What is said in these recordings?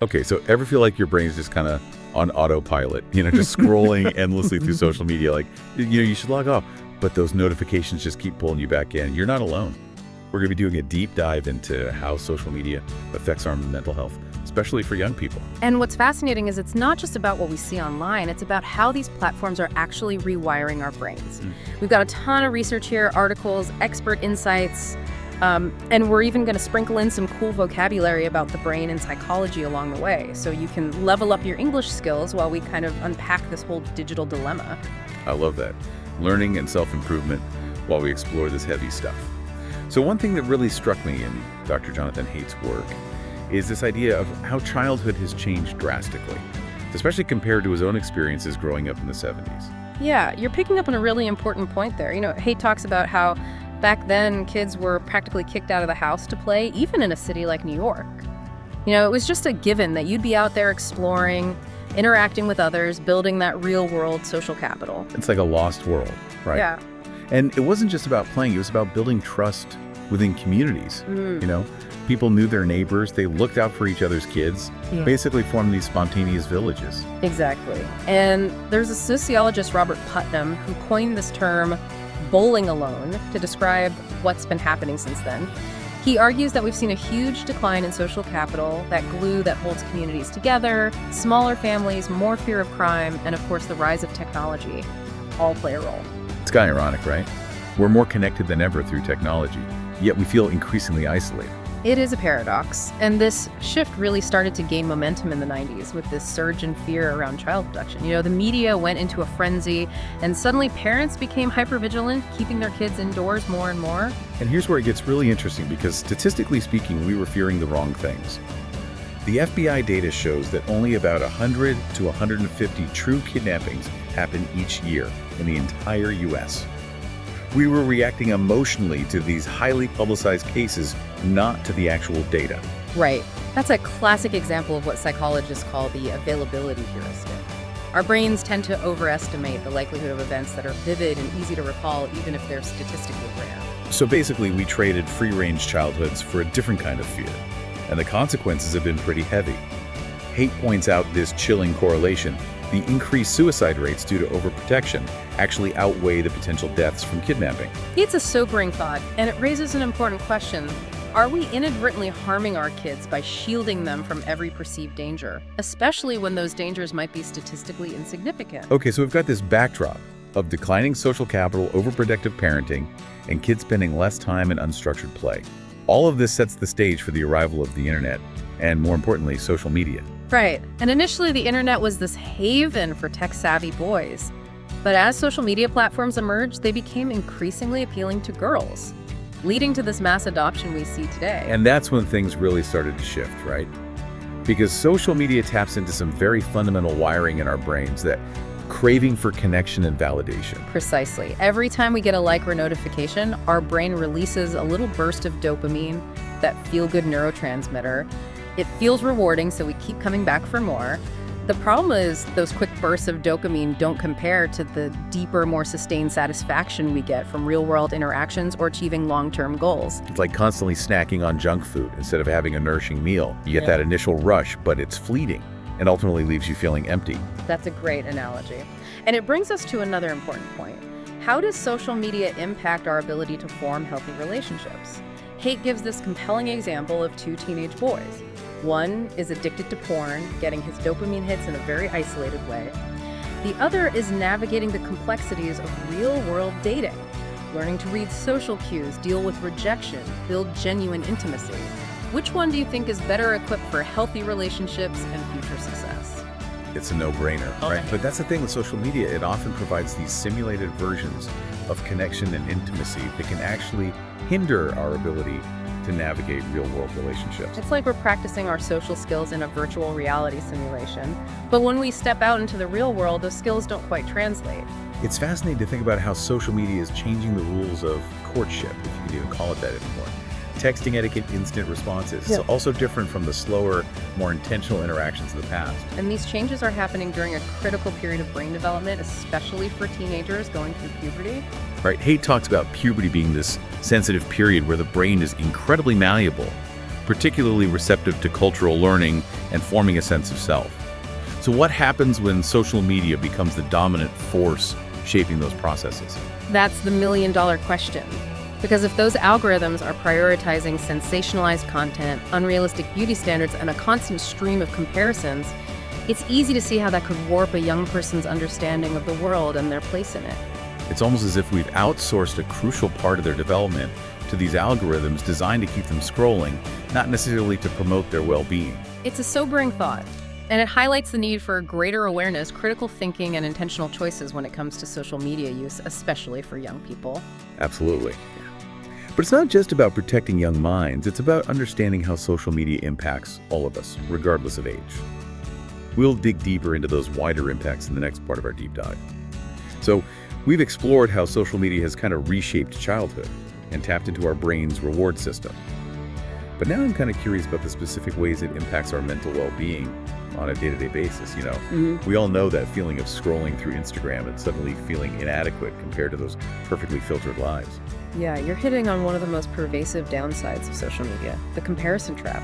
Okay, so ever feel like your brain's just kind of on autopilot, just scrolling endlessly through social media, like, you should log off, but those notifications just keep pulling you back in. You're not alone. We're going to be doing a deep dive into how social media affects our mental health, especially for young people. And what's fascinating is it's not just about what we see online, it's about how these platforms are actually rewiring our brains. We've got a ton of research here, articles, expert insights, and we're even going to sprinkle in some cool vocabulary about the brain and psychology along the way, so you can level up your English skills while we kind of unpack this whole digital dilemma. I love that. Learning and self-improvement while we explore this heavy stuff. So one thing that really struck me in Dr. Jonathan Haidt's work is this idea of how childhood has changed drastically, especially compared to his own experiences growing up in the 70s. Yeah, you're picking up on a really important point there. Haidt talks about how back then kids were practically kicked out of the house to play, even in a city like New York. It was just a given that you'd be out there exploring, interacting with others, building that real-world social capital. It's like a lost world, right? Yeah. And it wasn't just about playing, it was about building trust within communities. People knew their neighbors, they looked out for each other's kids, basically formed these spontaneous villages. Exactly. And there's a sociologist, Robert Putnam, who coined this term bowling alone to describe what's been happening since then. He argues that we've seen a huge decline in social capital, that glue that holds communities together, smaller families, more fear of crime, and of course the rise of technology all play a role. It's kind of ironic, right? We're more connected than ever through technology, yet we feel increasingly isolated. It is a paradox, and this shift really started to gain momentum in the 90s with this surge in fear around child abduction. The media went into a frenzy, and suddenly parents became hypervigilant, keeping their kids indoors more and more. And here's where it gets really interesting, because statistically speaking, we were fearing the wrong things. The FBI data shows that only about 100 to 150 true kidnappings happen each year in the entire U.S. We were reacting emotionally to these highly publicized cases, not to the actual data. Right. That's a classic example of what psychologists call the availability heuristic. Our brains tend to overestimate the likelihood of events that are vivid and easy to recall, even if they're statistically rare. So basically, we traded free-range childhoods for a different kind of fear, and the consequences have been pretty heavy. Haidt points out this chilling correlation. The increased suicide rates due to overprotection actually outweigh the potential deaths from kidnapping. It's a sobering thought, and it raises an important question. Are we inadvertently harming our kids by shielding them from every perceived danger, especially when those dangers might be statistically insignificant? Okay, so we've got this backdrop of declining social capital, overprotective parenting, and kids spending less time in unstructured play. All of this sets the stage for the arrival of the internet, and more importantly, social media. Right. And initially, the internet was this haven for tech-savvy boys. But as social media platforms emerged, they became increasingly appealing to girls, leading to this mass adoption we see today. And that's when things really started to shift, right? Because social media taps into some very fundamental wiring in our brains, that craving for connection and validation. Precisely. Every time we get a like or notification, our brain releases a little burst of dopamine, that feel-good neurotransmitter. It feels rewarding, so we keep coming back for more. The problem is those quick bursts of dopamine don't compare to the deeper, more sustained satisfaction we get from real-world interactions or achieving long-term goals. It's like constantly snacking on junk food instead of having a nourishing meal. You get that initial rush, but it's fleeting and ultimately leaves you feeling empty. That's a great analogy. And it brings us to another important point. How does social media impact our ability to form healthy relationships? Haidt gives this compelling example of two teenage boys. One is addicted to porn, getting his dopamine hits in a very isolated way. The other is navigating the complexities of real-world dating, learning to read social cues, deal with rejection, build genuine intimacy. Which one do you think is better equipped for healthy relationships and future success? It's a no-brainer, right? But that's the thing with social media. It often provides these simulated versions of connection and intimacy that can actually hinder our ability to navigate real-world relationships. It's like we're practicing our social skills in a virtual reality simulation. But when we step out into the real world, those skills don't quite translate. It's fascinating to think about how social media is changing the rules of courtship, if you can even call it that anymore. Texting etiquette, instant responses. It's also different from the slower, more intentional interactions of the past. And these changes are happening during a critical period of brain development, especially for teenagers going through puberty. Right, Haidt talks about puberty being this sensitive period where the brain is incredibly malleable. particularly receptive to cultural learning and forming a sense of self. So what happens when social media becomes the dominant force shaping those processes? That's the million-dollar question. Because if those algorithms are prioritizing sensationalized content, unrealistic beauty standards, and a constant stream of comparisons, it's easy to see how that could warp a young person's understanding of the world and their place in it. It's almost as if we've outsourced a crucial part of their development to these algorithms designed to keep them scrolling, not necessarily to promote their well-being. It's a sobering thought, and it highlights the need for greater awareness, critical thinking, and intentional choices when it comes to social media use, especially for young people. Absolutely. But it's not just about protecting young minds, it's about understanding how social media impacts all of us, regardless of age. We'll dig deeper into those wider impacts in the next part of our deep dive. So, we've explored how social media has kind of reshaped childhood and tapped into our brain's reward system. But now I'm kind of curious about the specific ways it impacts our mental well-being on a day-to-day basis. We all know that feeling of scrolling through Instagram and suddenly feeling inadequate compared to those perfectly filtered lives. Yeah, you're hitting on one of the most pervasive downsides of social media, the comparison trap.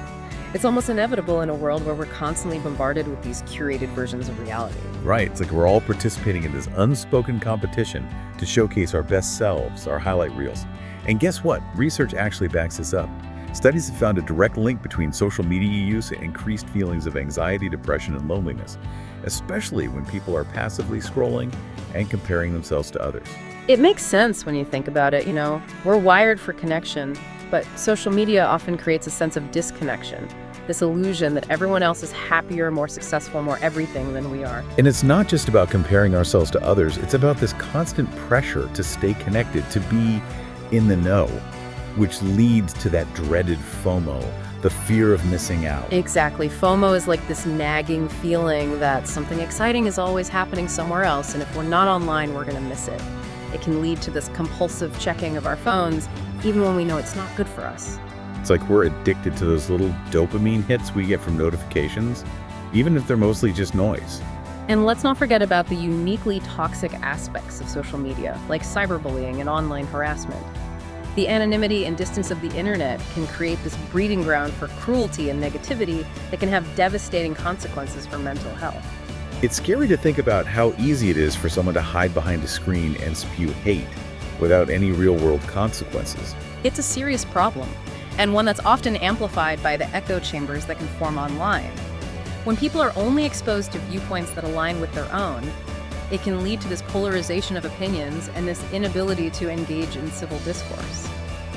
It's almost inevitable in a world where we're constantly bombarded with these curated versions of reality. Right, it's like we're all participating in this unspoken competition to showcase our best selves, our highlight reels. And guess what? Research actually backs this up. Studies have found a direct link between social media use and increased feelings of anxiety, depression, and loneliness, especially when people are passively scrolling and comparing themselves to others. It makes sense when you think about it, We're wired for connection, but social media often creates a sense of disconnection, this illusion that everyone else is happier, more successful, more everything than we are. And it's not just about comparing ourselves to others, it's about this constant pressure to stay connected, to be in the know, which leads to that dreaded FOMO, the fear of missing out. Exactly. FOMO is like this nagging feeling that something exciting is always happening somewhere else, and if we're not online, we're going to miss it. It can lead to this compulsive checking of our phones, even when we know it's not good for us. It's like we're addicted to those little dopamine hits we get from notifications, even if they're mostly just noise. And let's not forget about the uniquely toxic aspects of social media, like cyberbullying and online harassment. The anonymity and distance of the internet can create this breeding ground for cruelty and negativity that can have devastating consequences for mental health. It's scary to think about how easy it is for someone to hide behind a screen and spew hate without any real-world consequences. It's a serious problem, and one that's often amplified by the echo chambers that can form online. When people are only exposed to viewpoints that align with their own, it can lead to this polarization of opinions and this inability to engage in civil discourse.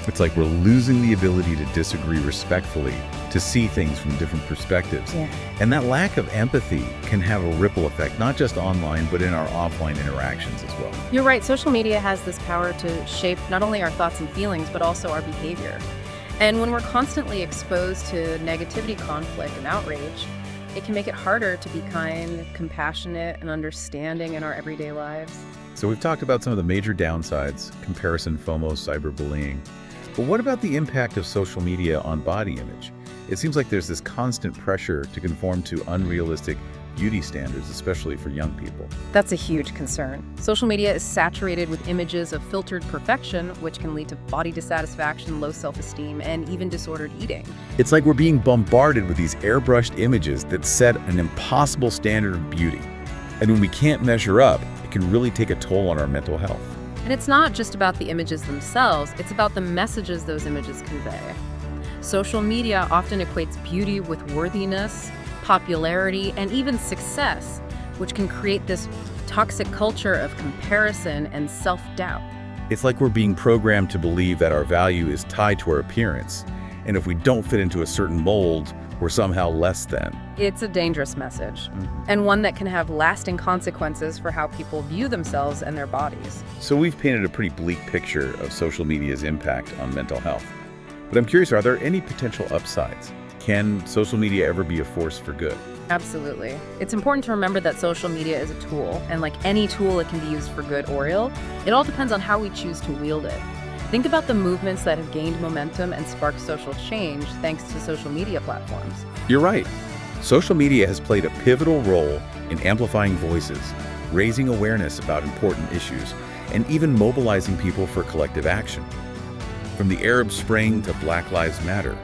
It's like we're losing the ability to disagree respectfully, to see things from different perspectives. Yeah. And that lack of empathy can have a ripple effect, not just online, but in our offline interactions as well. You're right, social media has this power to shape not only our thoughts and feelings, but also our behavior. And when we're constantly exposed to negativity, conflict, and outrage, it can make it harder to be kind, compassionate, and understanding in our everyday lives. So we've talked about some of the major downsides, comparison, FOMO, cyberbullying. But what about the impact of social media on body image? It seems like there's this constant pressure to conform to unrealistic beauty standards, especially for young people. That's a huge concern. Social media is saturated with images of filtered perfection, which can lead to body dissatisfaction, low self-esteem, and even disordered eating. It's like we're being bombarded with these airbrushed images that set an impossible standard of beauty. And when we can't measure up, it can really take a toll on our mental health. And it's not just about the images themselves, it's about the messages those images convey. Social media often equates beauty with worthiness, popularity, and even success, which can create this toxic culture of comparison and self-doubt. It's like we're being programmed to believe that our value is tied to our appearance, and if we don't fit into a certain mold, we're somehow less than. It's a dangerous message, and one that can have lasting consequences for how people view themselves and their bodies. So we've painted a pretty bleak picture of social media's impact on mental health. But I'm curious, are there any potential upsides? Can social media ever be a force for good? Absolutely. It's important to remember that social media is a tool, and like any tool, it can be used for good or ill. It all depends on how we choose to wield it. Think about the movements that have gained momentum and sparked social change thanks to social media platforms. You're right. Social media has played a pivotal role in amplifying voices, raising awareness about important issues, and even mobilizing people for collective action. From the Arab Spring to Black Lives Matter,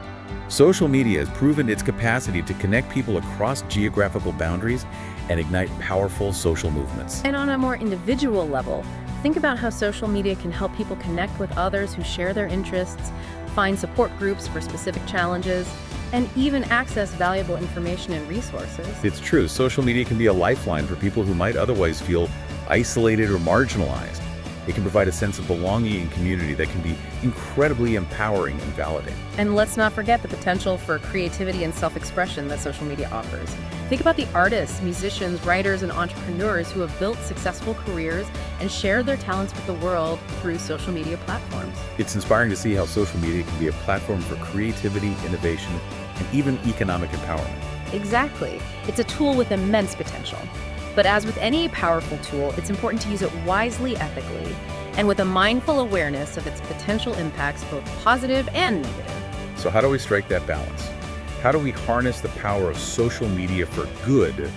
Social media has proven its capacity to connect people across geographical boundaries and ignite powerful social movements. And on a more individual level, think about how social media can help people connect with others who share their interests, find support groups for specific challenges, and even access valuable information and resources. It's true, social media can be a lifeline for people who might otherwise feel isolated or marginalized. It can provide a sense of belonging and community that can be incredibly empowering and validating. And let's not forget the potential for creativity and self-expression that social media offers. Think about the artists, musicians, writers, and entrepreneurs who have built successful careers and shared their talents with the world through social media platforms. It's inspiring to see how social media can be a platform for creativity, innovation, and even economic empowerment. Exactly. It's a tool with immense potential. But as with any powerful tool, it's important to use it wisely, ethically, and with a mindful awareness of its potential impacts, both positive and negative. So how do we strike that balance? How do we harness the power of social media for good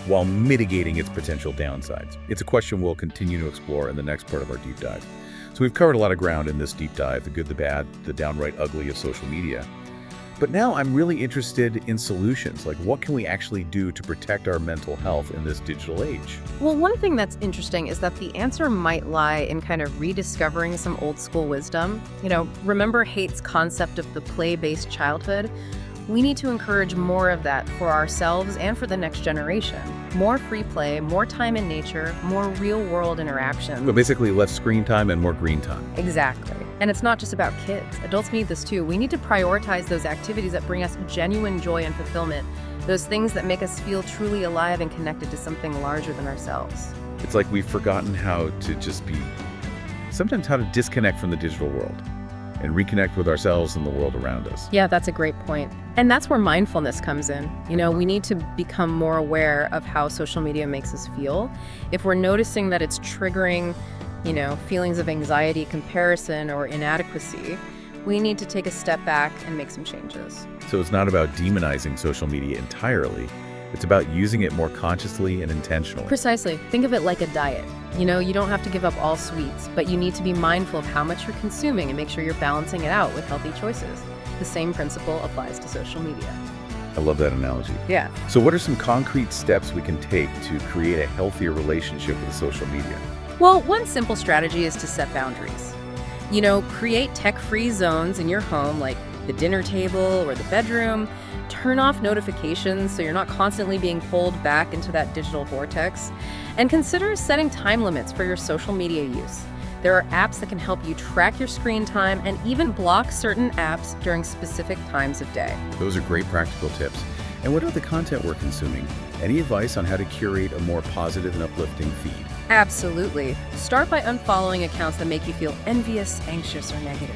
while mitigating its potential downsides? It's a question we'll continue to explore in the next part of our deep dive. So we've covered a lot of ground in this deep dive, the good, the bad, the downright ugly of social media. But now I'm really interested in solutions, like what can we actually do to protect our mental health in this digital age? Well, one thing that's interesting is that the answer might lie in kind of rediscovering some old school wisdom. Remember Haight's concept of the play-based childhood? We need to encourage more of that for ourselves and for the next generation. More free play, more time in nature, more real-world interaction. But basically less screen time and more green time. Exactly. And it's not just about kids. Adults need this too. We need to prioritize those activities that bring us genuine joy and fulfillment, those things that make us feel truly alive and connected to something larger than ourselves. It's like we've forgotten how to sometimes how to disconnect from the digital world and reconnect with ourselves and the world around us. Yeah, that's a great point. And that's where mindfulness comes in. We need to become more aware of how social media makes us feel. If we're noticing that it's triggering feelings of anxiety, comparison, or inadequacy, we need to take a step back and make some changes. So it's not about demonizing social media entirely. It's about using it more consciously and intentionally. Precisely. Think of it like a diet. You don't have to give up all sweets, but you need to be mindful of how much you're consuming and make sure you're balancing it out with healthy choices. The same principle applies to social media. I love that analogy. Yeah. So what are some concrete steps we can take to create a healthier relationship with social media? Well, one simple strategy is to set boundaries. Create tech-free zones in your home, like the dinner table or the bedroom. Turn off notifications so you're not constantly being pulled back into that digital vortex. And consider setting time limits for your social media use. There are apps that can help you track your screen time and even block certain apps during specific times of day. Those are great practical tips. And what about the content we're consuming? Any advice on how to curate a more positive and uplifting feed? Absolutely. Start by unfollowing accounts that make you feel envious, anxious, or negative.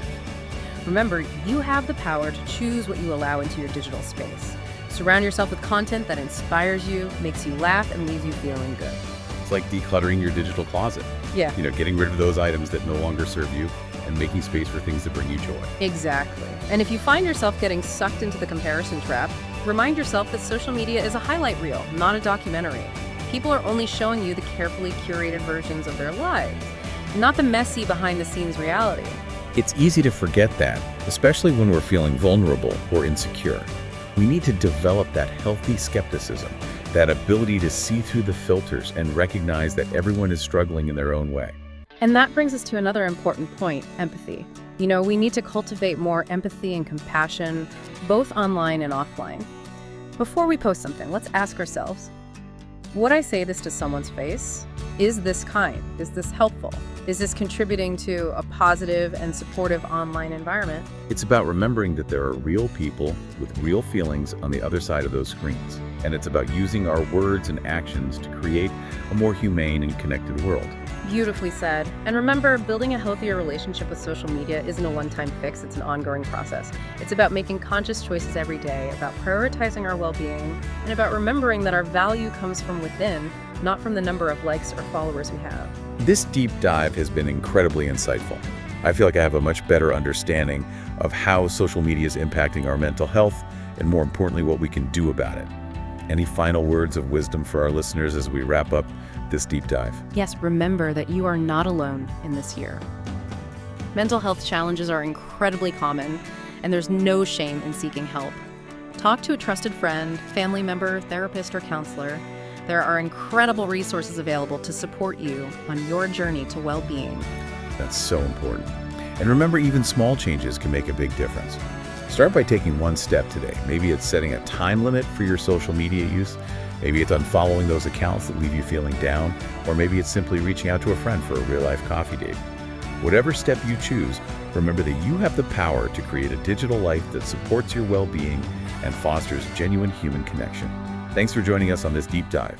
Remember, you have the power to choose what you allow into your digital space. Surround yourself with content that inspires you, makes you laugh, and leaves you feeling good. It's like decluttering your digital closet. Yeah. Getting rid of those items that no longer serve you and making space for things that bring you joy. Exactly. And if you find yourself getting sucked into the comparison trap, remind yourself that social media is a highlight reel, not a documentary. People are only showing you the carefully curated versions of their lives, not the messy behind-the-scenes reality. It's easy to forget that, especially when we're feeling vulnerable or insecure. We need to develop that healthy skepticism, that ability to see through the filters and recognize that everyone is struggling in their own way. And that brings us to another important point, empathy. We need to cultivate more empathy and compassion, both online and offline. Before we post something, let's ask ourselves, would I say this to someone's face? Is this kind? Is this helpful? Is this contributing to a positive and supportive online environment? It's about remembering that there are real people with real feelings on the other side of those screens. And it's about using our words and actions to create a more humane and connected world. Beautifully said. And remember, building a healthier relationship with social media isn't a one-time fix, it's an ongoing process. It's about making conscious choices every day, about prioritizing our well-being, and about remembering that our value comes from within, not from the number of likes or followers we have. This deep dive has been incredibly insightful. I feel like I have a much better understanding of how social media is impacting our mental health, and more importantly, what we can do about it. Any final words of wisdom for our listeners as we wrap up this deep dive? Yes, remember that you are not alone in this year. Mental health challenges are incredibly common, and there's no shame in seeking help. Talk to a trusted friend, family member, therapist, or counselor. There are incredible resources available to support you on your journey to well-being. That's so important. And remember, even small changes can make a big difference. Start by taking one step today. Maybe it's setting a time limit for your social media use. Maybe it's unfollowing those accounts that leave you feeling down. Or maybe it's simply reaching out to a friend for a real-life coffee date. Whatever step you choose, remember that you have the power to create a digital life that supports your well-being and fosters genuine human connection. Thanks for joining us on this deep dive.